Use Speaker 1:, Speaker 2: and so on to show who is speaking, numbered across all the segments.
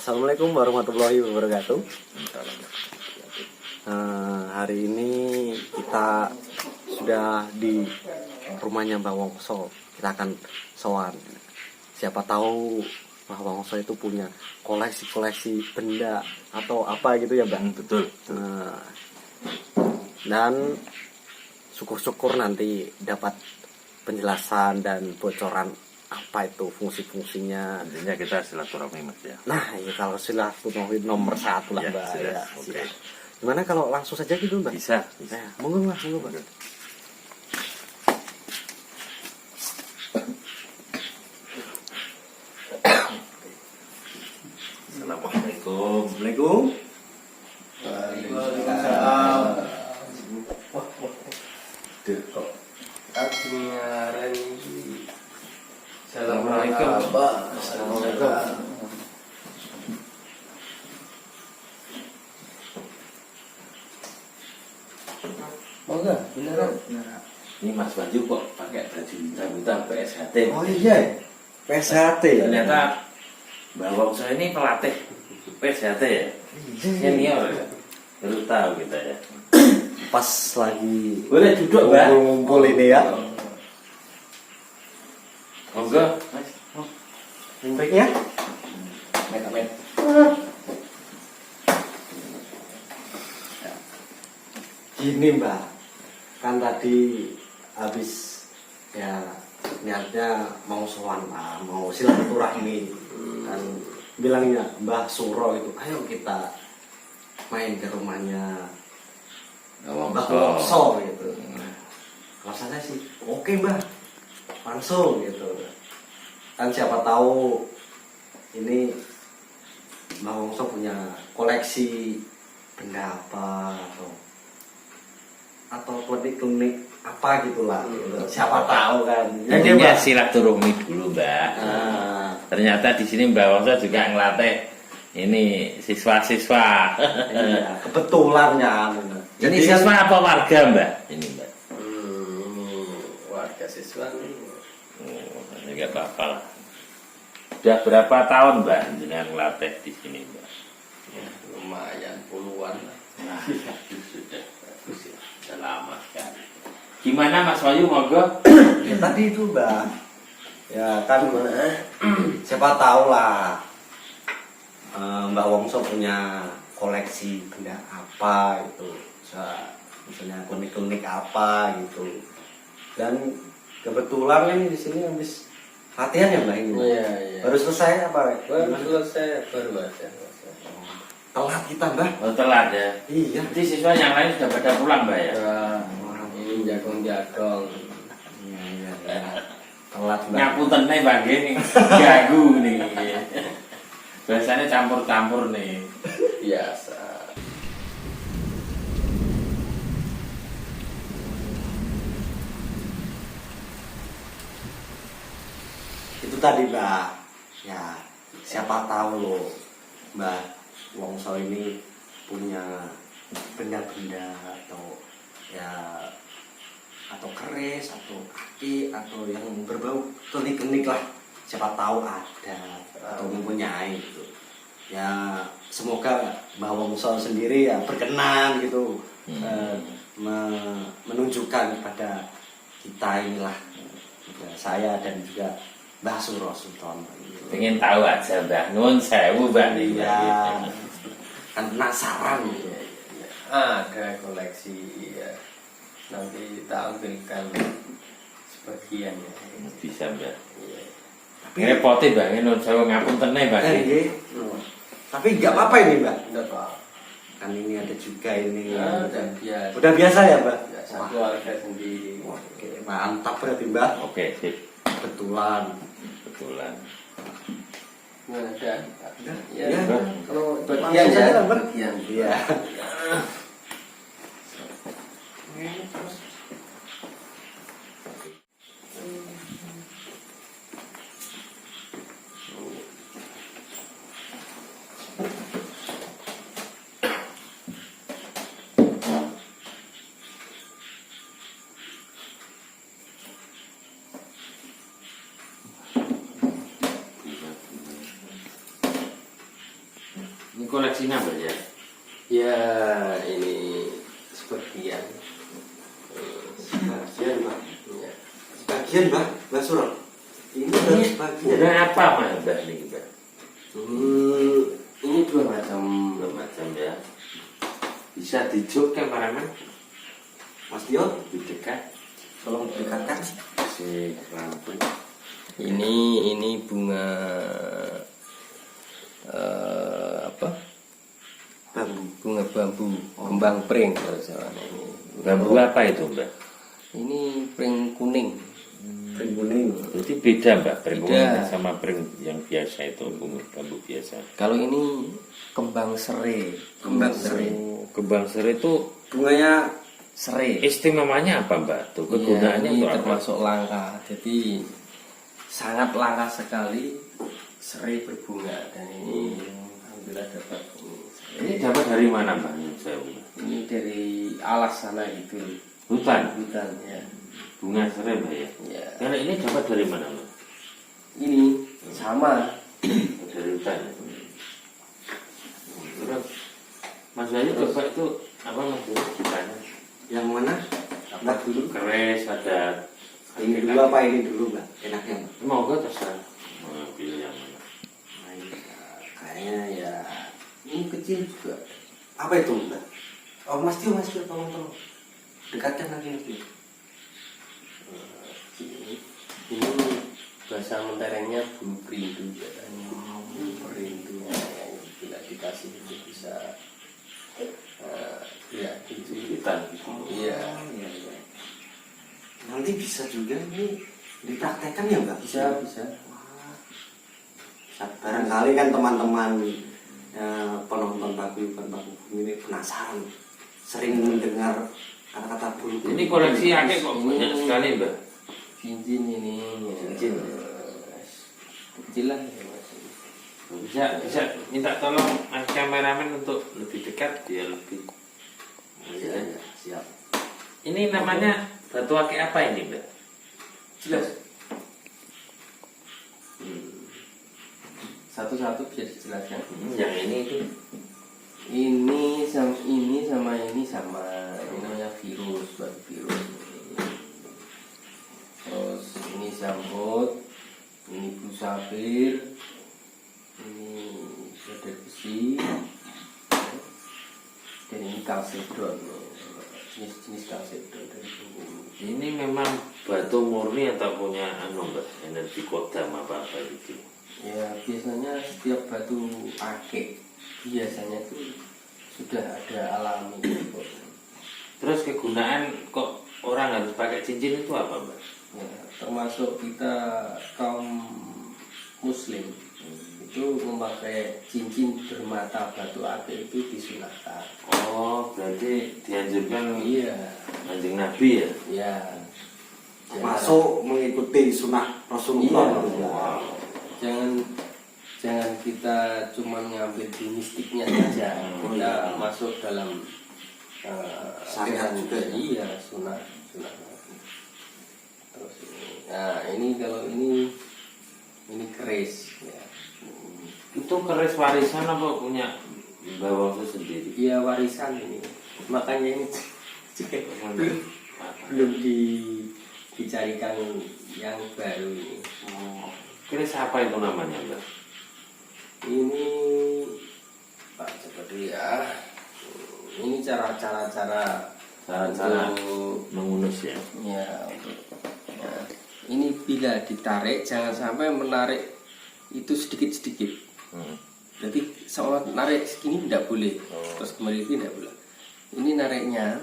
Speaker 1: Assalamualaikum warahmatullahi wabarakatuh. Hari ini kita sudah di rumahnya Mbak Wongso. Kita akan sowan. Siapa tahu Mbak Wongso itu punya koleksi benda atau apa gitu ya, Bang.
Speaker 2: Betul.
Speaker 1: Dan syukur-syukur nanti dapat penjelasan dan bocoran apa itu fungsi-fungsinya.
Speaker 2: Intinya kita silaturahmi Mas ya.
Speaker 1: Nah, ya kalau silaturahmi nomor satu lah,
Speaker 2: Ya,
Speaker 1: Mbak.
Speaker 2: sudah.
Speaker 1: Ya,
Speaker 2: Oke.
Speaker 1: siap. Gimana kalau langsung saja gitu, Mbak?
Speaker 2: Bisa.
Speaker 1: Nah, monggo Mbak.
Speaker 2: Assalamualaikum.
Speaker 1: Assalamualaikum.
Speaker 3: Waalaikumsalam.
Speaker 2: Duh, kok
Speaker 3: Artinya
Speaker 2: Assalamualaikum.
Speaker 3: Assalamualaikum. Moga, beneran.
Speaker 2: ini Mas Wahyu kok pakai baju hitam-hitam PSHT?
Speaker 1: Oh iya, PSHT.
Speaker 2: Ternyata Mbak Wongso ini pelatih PSHT ya? Senior ya? Baru tahu kita ya.
Speaker 1: Pas lagi
Speaker 2: Boleh duduk Mbak?
Speaker 1: ngumpul ini ya.
Speaker 2: Monggo Mas.
Speaker 1: Mic ya.
Speaker 2: Met.
Speaker 1: Gini, Mbak. Kan tadi habis ya niatnya mau sowan, mau silaturahmi. Kan bilangnya Mbah Suro itu, ayo kita main ke rumahnya Mbah Wongso gitu. Kalau saya sih, oke Mbah, langsung gitu. Kan siapa tahu ini Mbah Wongso punya koleksi benda apa atau klinik apa gitulah. Gitu. Siapa tahu kan.
Speaker 2: Intinya silaturahmi dulu Mbak.
Speaker 1: Nah,
Speaker 2: Ternyata di sini Mbak Wongso juga ngelatih ini siswa-siswa.
Speaker 1: iya, kebetulan ya.
Speaker 2: Ini
Speaker 1: kan-
Speaker 2: siswa apa warga Mbak? Ini Mbak.
Speaker 3: Warga siswa nih.
Speaker 2: Oh, enggak apa-apa lah. Sudah berapa tahun Mbak dengan ngelatih di sini Mbak?
Speaker 3: Ya, lumayan puluhan lah.
Speaker 2: Nah, sudah bagus ya. Sudah lama sekali. Gimana Mas Wahyu monggo?
Speaker 1: Ya, tadi itu Mbak. Ya kan siapa tahu lah Mbak Wongso punya koleksi benda apa gitu. Misalnya klinik apa gitu. Dan kebetulan ini di sini habis latihan ya Mbak ini.
Speaker 3: Iya.
Speaker 1: Baru selesai apa?
Speaker 3: Baru
Speaker 1: Gimana?
Speaker 3: selesai, baru aja.
Speaker 1: Telat kita Mbak.
Speaker 2: Oh, telat ya.
Speaker 1: Iya.
Speaker 2: Nanti siswa yang lain sudah pada pulang Mbak ya?
Speaker 3: Ini jagong-jagong.
Speaker 1: Iya. Telat Mbak.
Speaker 2: Ngapunten nih Mbak ini gagu nih. Biasanya campur-campur nih.
Speaker 3: Biasa.
Speaker 1: Itu tadi Mbak. Ya, siapa tahu loh Mbak Wongso ini punya benda-benda atau keris atau kaki atau yang berbau klinik lah, siapa tahu ada atau mempunyai gitu ya. Semoga Mbak Wongso sendiri ya berkenan gitu menunjukkan kepada kita inilah juga saya dan juga Mbah Suro Sultan gitu.
Speaker 2: Pengen tahu aja Mbak, nuwun sewu Mbak nih.
Speaker 1: Iya, kan penasaran gitu.
Speaker 3: Ada koleksi ya. Nanti tak ambilkan sebagian ya.
Speaker 2: Bisa Mbak.
Speaker 3: Iya.
Speaker 1: Tapi
Speaker 2: Ngerepotin Mbak, ini nuwun sewu ngapunten nih Mbak.
Speaker 1: iya. Tapi nggak apa-apa ini Mbak.
Speaker 3: Udah Pak.
Speaker 1: Kan ini ada juga ini.
Speaker 3: Udah biasa.
Speaker 1: Udah biasa ya Mbak.
Speaker 3: Biasa
Speaker 1: Wah,
Speaker 3: keluarga sendiri.
Speaker 1: oke, mantap berarti Mbak.
Speaker 2: Oke, sip.
Speaker 1: Kebetulan.
Speaker 2: Kebetulan.
Speaker 3: Nggak ada.
Speaker 1: Ya,
Speaker 3: Ya.
Speaker 1: kalau
Speaker 3: Bagian
Speaker 1: langsung saja
Speaker 3: ya.
Speaker 1: lah, Mbak.
Speaker 3: Bagian.
Speaker 1: Iya.
Speaker 2: Ini koleksinya apa ya?
Speaker 3: Ya ini sebagian.
Speaker 1: Sebagian, Mbak.
Speaker 3: Ya.
Speaker 1: Sebagian, Mbak Surop. Ini baru sebagian.
Speaker 2: Bunga apa Mbak ini Mbak?
Speaker 3: Ini dua macam.
Speaker 2: Dua macam ya. Bisa dijuk kameramen?
Speaker 1: Mas Tio,
Speaker 2: Lebih dekat.
Speaker 1: tolong dekatkan.
Speaker 2: Si lampu.
Speaker 3: Ini bunga apa?
Speaker 1: Bambu.
Speaker 3: Bunga bambu, kembang pring kalau salah ini.
Speaker 2: Bambu apa itu Mbak?
Speaker 3: Ini pring kuning.
Speaker 1: Pring kuning.
Speaker 2: Jadi beda Mbak, pring
Speaker 3: Beda.
Speaker 2: kuning sama pring yang biasa itu, bambu biasa.
Speaker 3: Kalau ini kembang serai, kembang serai.
Speaker 2: Oh, kembang serai itu
Speaker 1: Bunganya
Speaker 3: Serai.
Speaker 2: istimewanya apa Mbak? Tuh
Speaker 3: Iya,
Speaker 2: kegunaannya
Speaker 3: ini
Speaker 2: itu apa?
Speaker 3: termasuk langka. Jadi sangat langka sekali serai berbunga dan ini alhamdulillah dapat ini.
Speaker 2: Ini dapat dari mana Mbak? Saya
Speaker 3: Ini dari alas sana itu
Speaker 2: hutan,
Speaker 3: hutan ya.
Speaker 2: bunga serai Mbak ya.
Speaker 3: Ya.
Speaker 2: Kalau ini dapat dari mana Mbak?
Speaker 3: Ini sama.
Speaker 2: Dari hutan. Terus Mas Bayu coba itu apa Mas Bayu ditanya?
Speaker 1: yang mana? Mbak dulu.
Speaker 2: Keres ada.
Speaker 1: Ini dulu apa ini dulu, Mbak? Enaknya, Mbak.
Speaker 2: Mau gue terserah. Mau pilih yang mana?
Speaker 1: Nah, ini.
Speaker 3: Kayaknya ya ini kecil juga.
Speaker 1: Apa itu, Mbak? Oh, Mas Tio, tolong. Dekatkan lagi, Mas Tio.
Speaker 3: Ini bahasa menterengnya bulu perindu katanya. Bulu perindunya yang bila dikasih itu bisa ya gitu.
Speaker 2: Hutan.
Speaker 3: Iya.
Speaker 1: Iya. Nanti bisa juga ini dipraktekkan ya, Mbak?
Speaker 3: Bisa.
Speaker 1: Wah. Barangkali kan teman-teman penonton paguyuban Bumi ini penasaran, sering mendengar kata-kata bulu.
Speaker 2: Ini koleksi akeh kok banyak sekali Mbak.
Speaker 3: Cincin ini.
Speaker 2: Cincin.
Speaker 3: Kecil lah ya, Mas.
Speaker 2: Bisa minta tolong Mas kameramen untuk lebih dekat biar lebih.
Speaker 1: Ya, siap.
Speaker 2: Ini namanya batu akik apa ini Mbak?
Speaker 3: Jelas. Satu-satu bisa dijelaskan.
Speaker 2: Yang ini itu
Speaker 3: Ini sama ini sama. Ini namanya virus, batu virus. Terus ini sambut, ini busabir, ini badai besi, dan ini kalsedon. Jenis-jenis kalsedon dari bumbu.
Speaker 2: ini memang batu murni atau punya Mbak energi kodam apa itu?
Speaker 3: Ya biasanya setiap batu akik biasanya itu sudah ada alami.
Speaker 2: Terus kegunaan kok orang harus pakai cincin itu apa Mbak?
Speaker 3: Ya, termasuk kita kaum muslim itu memakai cincin bermata batu akik itu disunahkan.
Speaker 2: Oh berarti dianjurkan
Speaker 3: Iya,
Speaker 2: Kanjeng Nabi ya?
Speaker 3: ya.
Speaker 1: Masuk mengikuti sunnah Rasulullah.
Speaker 3: Iya. Jangan kita cuma ngambil di mistiknya saja. Kita masuk dalam
Speaker 1: Syariat juga ya?
Speaker 3: Iya, sunnah. Terus ini kalau ini keris ya.
Speaker 2: Itu keris warisan apa punya Mbak Wongso sendiri?
Speaker 3: Iya warisan ini. Makanya ini belum dicarikan yang baru ini.
Speaker 2: Oh, keris apa itu namanya Mbak?
Speaker 3: Ini Pak seperti ya. Ini cara untuk
Speaker 2: mengunus ya.
Speaker 3: ya, ya. Ini bila ditarik jangan sampai menarik itu sedikit-sedikit. Jadi seolah narik segini tidak boleh. Terus kembali itu tidak boleh. Ini nariknya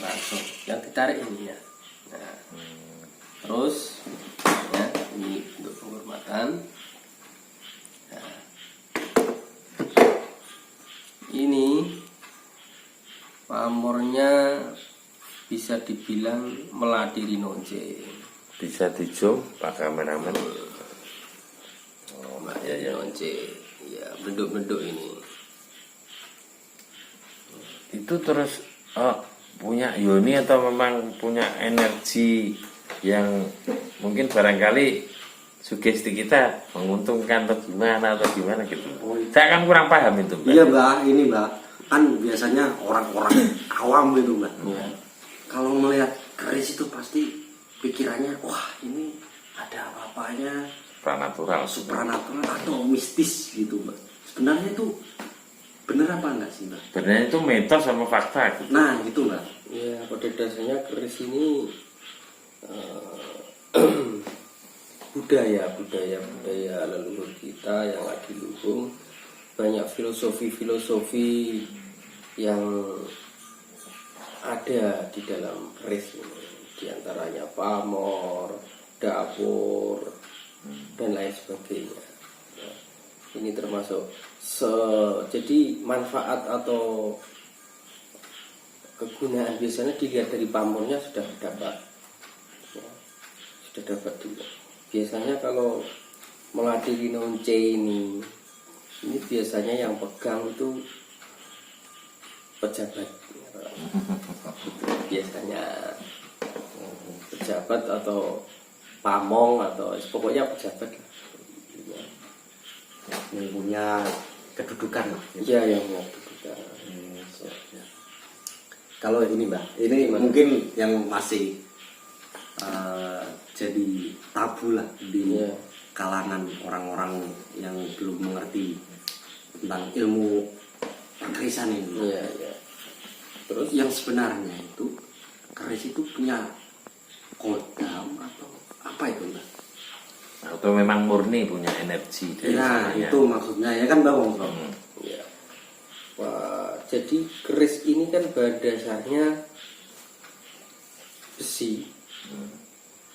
Speaker 3: langsung. Yang ditarik ini ya. Nah, terus ya ini untuk penghormatan. Nah, ini pamornya bisa dibilang meladiri nonce.
Speaker 2: Bisa dijum Pak kameramen.
Speaker 3: Meladiri nonce. Ya, bentuk-bentuk ini.
Speaker 2: Itu terus punya Yoni atau memang punya energi yang mungkin barangkali sugesti kita menguntungkan atau gimana gitu. Saya kan kurang paham itu, Mbak.
Speaker 1: Iya Mbak, ini Mbak, kan biasanya orang-orang awam itu Mbak.
Speaker 3: Ya.
Speaker 1: Kalau melihat keris itu pasti pikirannya, wah ini ada apa-apanya,
Speaker 2: Supranatural.
Speaker 1: supranatural atau mistis gitu Mbak. Sebenarnya itu bener apa enggak sih Mbak?
Speaker 2: Sebenarnya itu mitos sama fakta gitu.
Speaker 1: Nah gitu Mbak.
Speaker 3: Ya, pada dasarnya keris ini budaya leluhur kita yang adiluhung, banyak filosofi yang ada di dalam keris ini, di antaranya pamor, dapur, dan lain sebagainya. Nah, ini termasuk jadi manfaat atau kegunaan biasanya dilihat dari pamornya sudah dapat, ya, sudah dapat juga. Biasanya kalau melatih nonce ini biasanya yang pegang itu pejabat, biasanya pejabat atau pamong atau pokoknya pejabat lah.
Speaker 1: Yang punya kedudukan lah.
Speaker 3: Ya, yang punya kedudukan.
Speaker 1: Kalau ini Mbak, ini mungkin yang masih jadi tabu lah di
Speaker 3: Ya.
Speaker 1: kalangan orang-orang yang belum mengerti tentang ilmu perkerisan ini.
Speaker 3: Iya, iya.
Speaker 1: Terus yang sebenarnya itu keris itu punya kodam atau apa itu Mbak?
Speaker 2: Atau memang murni punya energi dari
Speaker 1: Nah
Speaker 2: sananya.
Speaker 1: itu maksudnya ya kan Mbak Wongso.
Speaker 3: Ya. Wah, jadi keris ini kan pada dasarnya besi.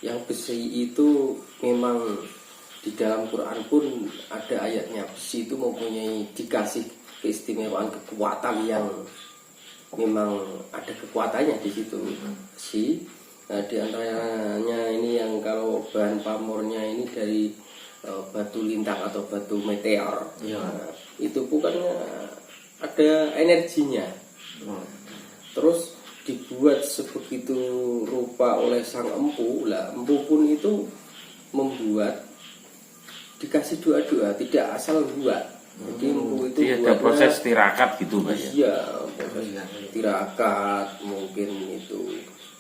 Speaker 3: Yang besi itu memang di dalam Quran pun ada ayatnya, besi itu mempunyai dikasih keistimewaan kekuatan yang memang ada kekuatannya di situ. Besi. Nah, di antaranya ini yang kalau bahan pamornya ini dari batu lintang atau batu meteor.
Speaker 1: Iya.
Speaker 3: Nah, itu bukannya ada energinya. Terus dibuat sebegitu rupa oleh sang empu. Lah, empu pun itu membuat dikasih doa-doa, tidak asal buat. Jadi empu itu
Speaker 2: Jadi ada
Speaker 3: buatnya-
Speaker 2: proses tirakat gitu, Mbak ya.
Speaker 3: Iya, proses tirakat, mungkin itu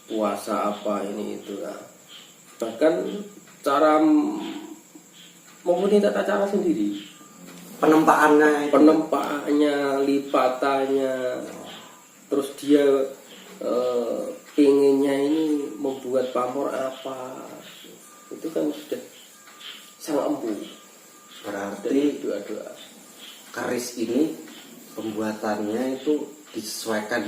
Speaker 3: puasa apa ini itu lah. Bahkan cara mempunyai tata cara sendiri,
Speaker 1: Penempaannya itu.
Speaker 3: penempaannya, lipatannya, terus dia pengennya ini membuat pamor apa, itu kan sudah sang empu
Speaker 1: Berarti
Speaker 3: dari doa-doa.
Speaker 1: keris ini pembuatannya itu disesuaikan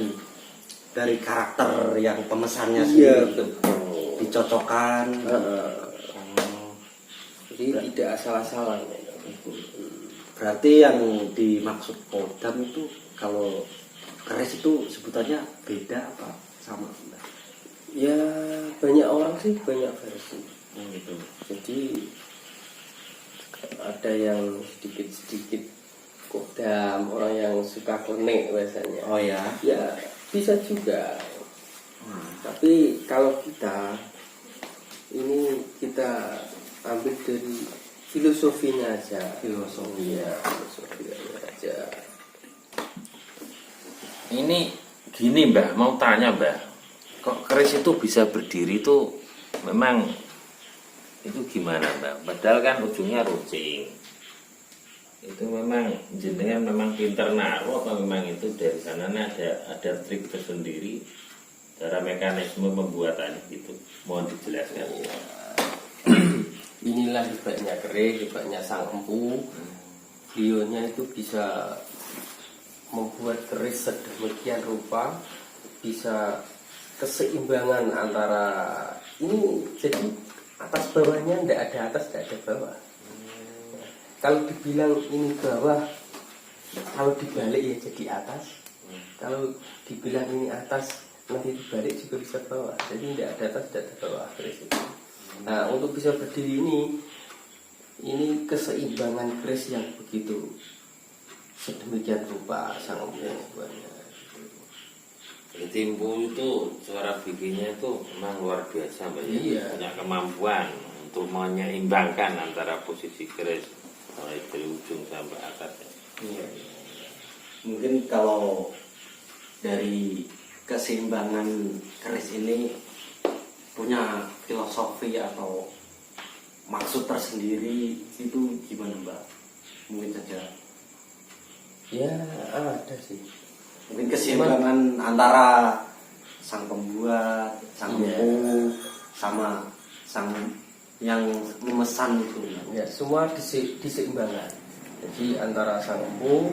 Speaker 1: dari karakter yang pemesannya
Speaker 3: Iya,
Speaker 1: sendiri.
Speaker 3: betul.
Speaker 1: Dicocokkan.
Speaker 3: Jadi tidak asal-asalan.
Speaker 1: Berarti yang dimaksud kodam itu kalau keris itu sebutannya beda apa sama Mbak?
Speaker 3: Ya, banyak orang sih banyak versi.
Speaker 1: Gitu.
Speaker 3: Jadi ada yang sedikit-sedikit kodam, orang yang suka klenik biasanya.
Speaker 1: Oh ya.
Speaker 3: Ya bisa juga. Tapi kalau kita ini kita ambil dari filosofinya aja.
Speaker 1: Filosofi.
Speaker 3: Ya, filosofinya aja.
Speaker 2: Ini gini, Mbak, mau tanya, Mbak. Kok keris itu bisa berdiri itu memang itu gimana, Mbak? Padahal kan ujungnya runcing. Itu memang jenengan memang pinter naruh atau memang itu dari sana ada trik tersendiri cara mekanisme pembuatannya gitu. Mohon dijelaskan.
Speaker 3: Inilah hebatnya keris, hebatnya sang empu. Beliaunya itu bisa membuat keris sedemikian rupa, bisa keseimbangan antara ini, jadi atas bawahnya tidak ada atas, tidak ada bawah. Kalau dibilang ini bawah, kalau dibalik ya jadi atas. Kalau dibilang ini atas, nanti dibalik juga bisa bawah. Jadi tidak ada atas, tidak ada bawah keris itu. Nah, untuk bisa berdiri ini keseimbangan keris yang begitu sedemikian rupa sang membuatnya.
Speaker 2: Jadi empu itu cara bikinnya itu memang luar biasa, Mbak.
Speaker 3: Iya.
Speaker 2: Punya kemampuan untuk menyeimbangkan antara posisi keris mulai dari ujung sampai akarnya.
Speaker 1: Iya. Mungkin kalau dari keseimbangan keris ini punya filosofi atau maksud tersendiri itu gimana Mbak? Mungkin saja.
Speaker 3: Ya ada sih.
Speaker 1: Mungkin keseimbangan antara sang pembuat, sang
Speaker 3: Iya.
Speaker 1: empu, sama sang yang memesan itu.
Speaker 3: Ya semua diseimbangkan. Jadi antara sang empu,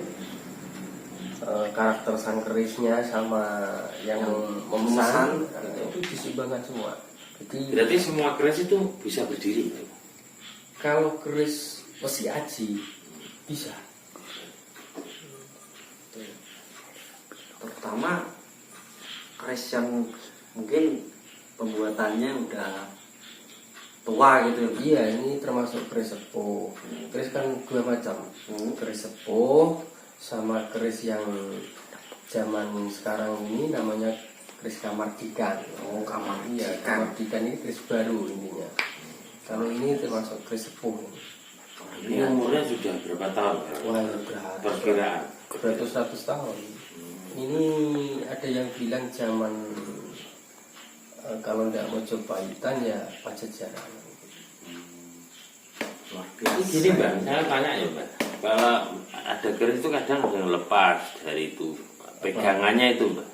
Speaker 3: karakter sang kerisnya sama yang memesan itu diseimbangkan semua. Jadi
Speaker 2: Berarti semua keris itu bisa berdiri.
Speaker 3: kalau keris besi aji bisa.
Speaker 1: Terutama keris yang mungkin pembuatannya udah tua gitu.
Speaker 3: Iya, ini termasuk keris sepuh. Keris kan dua macam.
Speaker 1: Hmm.
Speaker 3: Keris sepuh sama keris yang zaman sekarang ini namanya keris kamardikan.
Speaker 1: Oh, kamardikan.
Speaker 3: Iya, kamardikan ini keris baru intinya. Kalau ini termasuk keris sepuh.
Speaker 2: Ini umurnya sudah berapa tahun?
Speaker 3: Wah,
Speaker 2: Perkiraan.
Speaker 3: beratus-ratus tahun. Ini ada yang bilang zaman kalau tidak mau Majapahit ya Pajajaran.
Speaker 1: Luar
Speaker 2: Ini
Speaker 1: biasa.
Speaker 2: gini Mbak, saya tanya ya Mbak. Kalau ada keris itu kadang ada yang lepas dari itu pegangannya itu Mbak.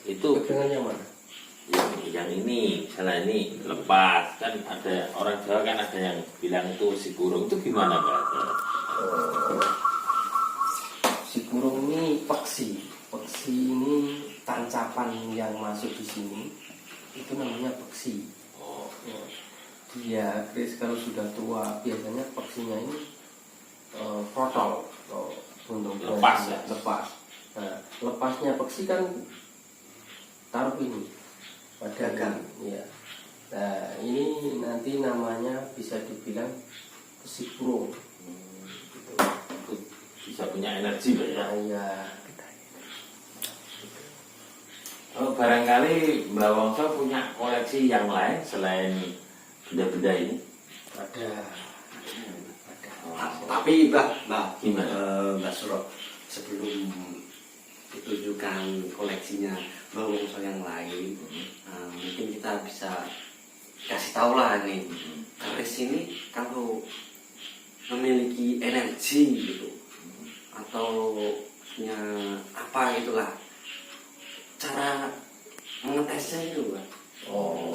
Speaker 2: Itu
Speaker 3: Pegangannya mana?
Speaker 2: yang ini, misalnya ini lepas kan ada orang Jawa kan ada yang bilang itu si burung itu gimana Mbak?
Speaker 3: Si burung ini peksi. Peksi ini tancapan yang masuk di sini itu namanya peksi.
Speaker 2: Oh,
Speaker 3: Ya. Dia keris kalau sudah tua biasanya peksinya ini protol atau buntung
Speaker 2: Lepas ya?
Speaker 3: lepas. Nah, lepasnya peksi kan taruh ini pada
Speaker 1: Gagang.
Speaker 3: ya. Nah ini nanti namanya bisa dibilang besi burung. Gitu.
Speaker 2: itu bisa punya energi Mbak ya.
Speaker 3: Nah, ya.
Speaker 2: Oh, barangkali Mbak Wongso punya koleksi yang lain selain benda-benda ini?
Speaker 3: Ada.
Speaker 1: Tapi Mbak,
Speaker 2: Gimana?
Speaker 1: Mbak Suro, sebelum ditunjukkan koleksinya Mbak Wongso yang lain, mungkin kita bisa kasih tahu lah nih, keris ini kalau memiliki energi gitu, atau punya apa gitulah, cara mengetesnya itu Mbak.
Speaker 3: Oh,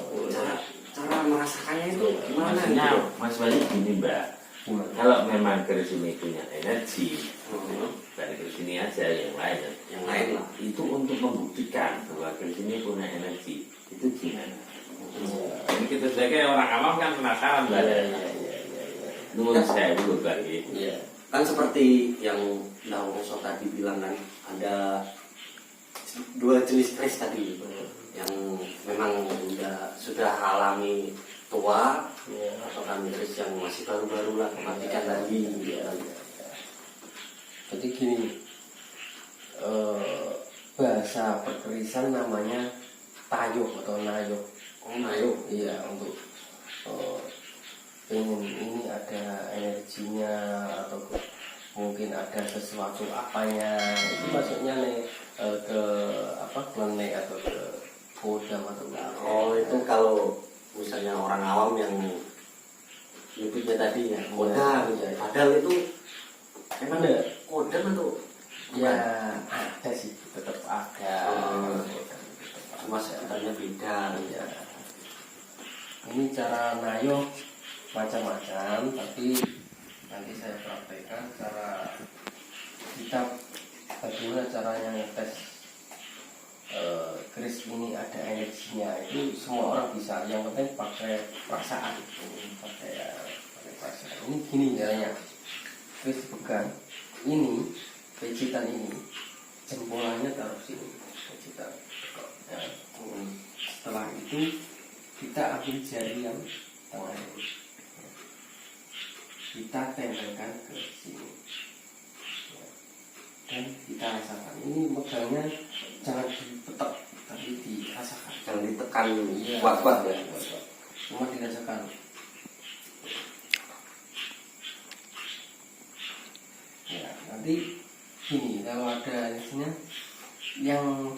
Speaker 1: Cara merasakannya itu gimana
Speaker 2: Maksudnya
Speaker 1: gitu?
Speaker 2: Mas Wali gini Mbak,
Speaker 3: gimana?
Speaker 2: kalau memang keris ini punya energi,
Speaker 1: Hmm.
Speaker 2: dari keris ini aja yang lain,
Speaker 1: Yang lain lah.
Speaker 2: itu untuk membuktikan bahwa keris ini punya energi, itu gimana? Ini kita sebagai orang awam kan penasaran Mbak.
Speaker 3: Iya.
Speaker 2: Menurut saya dulu bagi.
Speaker 3: Iya.
Speaker 1: Kan seperti yang Mbak Wongso tadi bilang kan, ada dua jenis keris tadi yang memang sudah alami tua,
Speaker 3: Iya.
Speaker 1: atau kan keris yang masih baru-baru lah kematikan tadi.
Speaker 3: Jadi gini, bahasa perkerisan namanya tayuh atau nayuh.
Speaker 1: Oh, nayuh.
Speaker 3: Iya, untuk pengen ini ada energinya atau mungkin ada sesuatu apanya, itu masuknya nih ke apa klenek atau ke kodam atau apa.
Speaker 1: Oh, itu kalau misalnya orang awam yang nyebutnya tadi ya kodam.
Speaker 3: Iya.
Speaker 1: Padahal itu emang
Speaker 3: Ada.
Speaker 1: kodam atau
Speaker 3: Ya ada sih, tetap ada.
Speaker 1: Oh.
Speaker 3: Kodam, tetap
Speaker 1: cuma
Speaker 3: ada.
Speaker 1: sebutannya beda.
Speaker 3: Ya. Ini cara nayuh macam-macam, tapi nanti saya praktekkan cara kita bagaimana caranya ngetes keris ini ada energinya. Itu semua orang bisa, yang penting pakai perasaan. Pakai perasaan. Ini gini caranya, keris dipegang ini, pecitan ini, jempolannya taruh sini, pecitan. Ya. Setelah itu kita ambil jari yang tengah ini, kita tempelkan ke sini, dan kita rasakan. Ini megangnya jangan dipetek, tapi dirasakan.
Speaker 1: Jangan ditekan
Speaker 3: Iya,
Speaker 1: kuat-kuat ya.
Speaker 3: Cuma dirasakan. gini, kalau ada isinya yang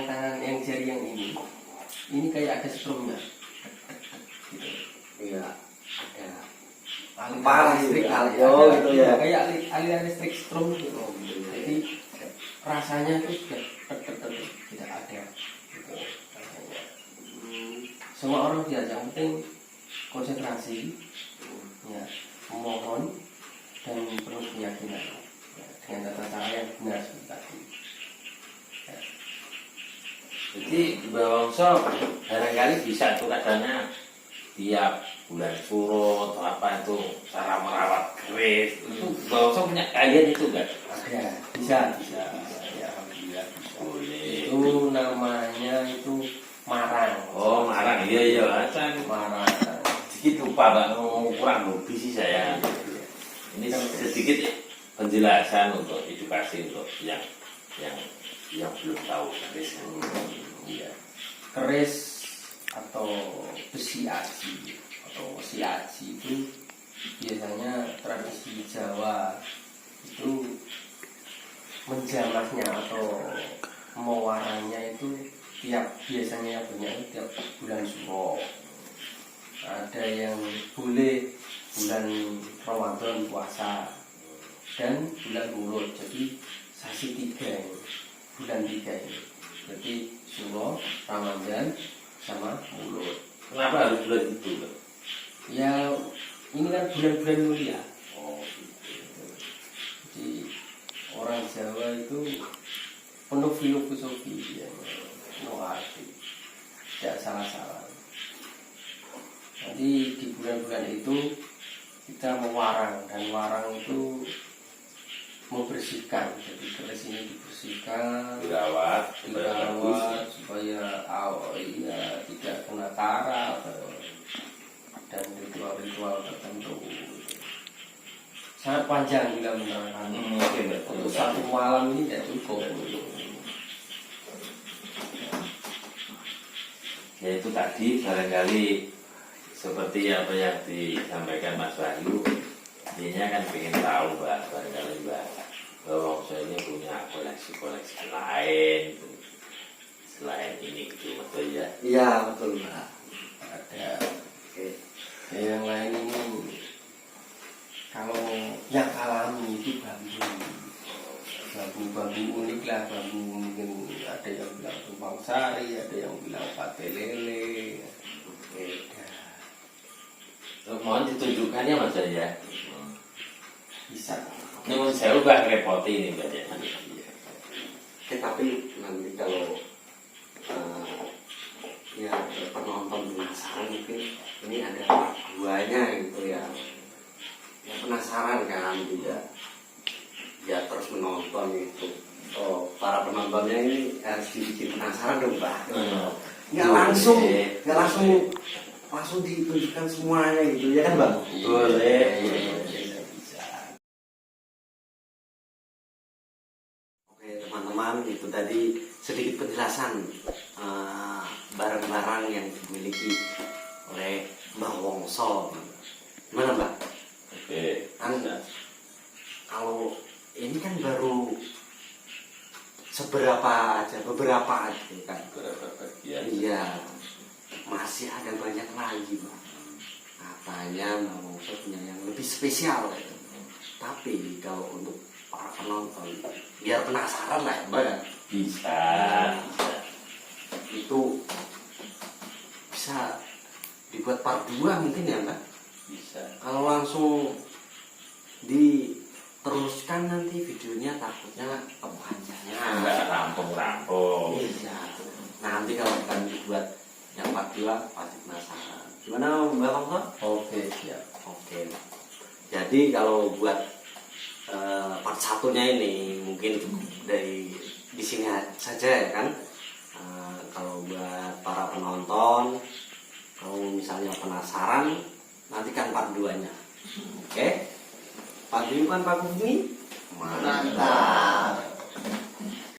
Speaker 3: tangan, yang jari yang ini kayak ada strumnya. Gitu.
Speaker 1: Iya, ada
Speaker 3: Aliran
Speaker 1: parah
Speaker 3: listrik,
Speaker 1: itu,
Speaker 3: ada,
Speaker 1: itu ya.
Speaker 3: kayak aliran listrik strum gitu. Jadi rasanya itu sudah tidak ada gitu, rasanya. Semua orang biasa, yang penting konsentrasi, ya, memohon dan penuh keyakinan, ya, dengan tata cara yang benar seperti tadi. Ya.
Speaker 2: Jadi Mbak Wongso barangkali bisa tuh kadangnya tiap bulan surut atau apa itu cara merawat keris itu Mbak Wongso punya kalian itu enggak?
Speaker 3: Ada, bisa, ya, alhamdulillah bisa.
Speaker 2: Boleh.
Speaker 3: Itu namanya itu marang.
Speaker 2: Oh marang, iya kan
Speaker 3: Marang.
Speaker 2: sedikit lupa Pak, kurang hobi sih saya. Ini sedikit penjelasan untuk edukasi untuk yang belum tahu keris.
Speaker 3: Iya. Keris atau besi aji atau besi aji itu biasanya tradisi Jawa itu menjamahnya atau mewarnanya itu biasanya banyak tiap bulan Suro. Ada yang boleh bulan Ramadan puasa dan bulan Mulut, jadi sasi 3 ini, bulan 3 ini. Jadi Suro, Ramadan sama Mulut.
Speaker 2: Kenapa harus bulan itu Pak?
Speaker 3: Ya ini kan bulan-bulan mulia.
Speaker 2: Oh gitu.
Speaker 3: Jadi orang Jawa itu penuh filosofi ya, penuh arti, tidak salah-salah. Nanti di bulan-bulan itu kita mewarang, dan warang itu membersihkan. Jadi keris ini dibersihkan,
Speaker 2: Dirawat
Speaker 3: supaya tidak kena karat dan ritual-ritual tertentu. Sangat panjang bila menerangkan.
Speaker 2: Oke, betul.
Speaker 3: Untuk satu malam ini tidak cukup.
Speaker 2: Ya itu tadi barangkali seperti apa yang disampaikan Mas Wahyu, intinya kan pengen tahu Mbak, barangkali Mbak Wongso ini punya koleksi-koleksi lain selain ini gitu, betul ya?
Speaker 1: Iya betul Mbak.
Speaker 3: Ada.
Speaker 1: Oke.
Speaker 3: Yang lain ini kalau yang alami itu bambu unik lah, bambu mungkin ada yang bilang tumpang sari, ada yang bilang pate lele.
Speaker 1: Oke.
Speaker 2: Mohon ditunjukkannya Mas ya.
Speaker 3: Bisa.
Speaker 2: Ini saya ubah repoti ini Mbak ya.
Speaker 1: Tapi nanti kalau ya penonton penasaran mungkin ini ada part 2-nya gitu ya. Ya penasaran kan, tidak ya terus menonton gitu. Oh, para penontonnya ini harus dibikin penasaran dong Mbak. Nggak langsung ditunjukkan semuanya gitu ya kan Bang?
Speaker 2: Boleh.
Speaker 1: Oke teman-teman, itu tadi sedikit penjelasan barang-barang yang dimiliki oleh Mbah Wongso. Gimana Mbak?
Speaker 2: Oke.
Speaker 1: Kan kalau ini kan baru beberapa aja kan.
Speaker 2: Beberapa bagian.
Speaker 1: Iya, masih ada banyak lagi Mbak. Katanya Mbah Wongso punya yang lebih spesial gitu. Tapi kalau untuk para penonton biar penasaran lah ya Mbak kan?
Speaker 2: Bisa.
Speaker 1: Itu bisa dibuat part 2 mungkin ya Mbak.
Speaker 2: Bisa.
Speaker 1: Kalau langsung diteruskan nanti videonya takutnya kepanjangan.
Speaker 2: Enggak rampung-rampung.
Speaker 1: Iya. Nanti kalau kita buat yang part 2 pasti penasaran. Gimana Mbak Wongso?
Speaker 3: Oke, siap.
Speaker 1: Oke. Jadi kalau buat part 1-nya ini mungkin dari di sini saja ya kan. Kalau buat para penonton, kalau misalnya penasaran, nantikan part 2-nya. Oke? Pak Bumi, Pak Bumi, mantap.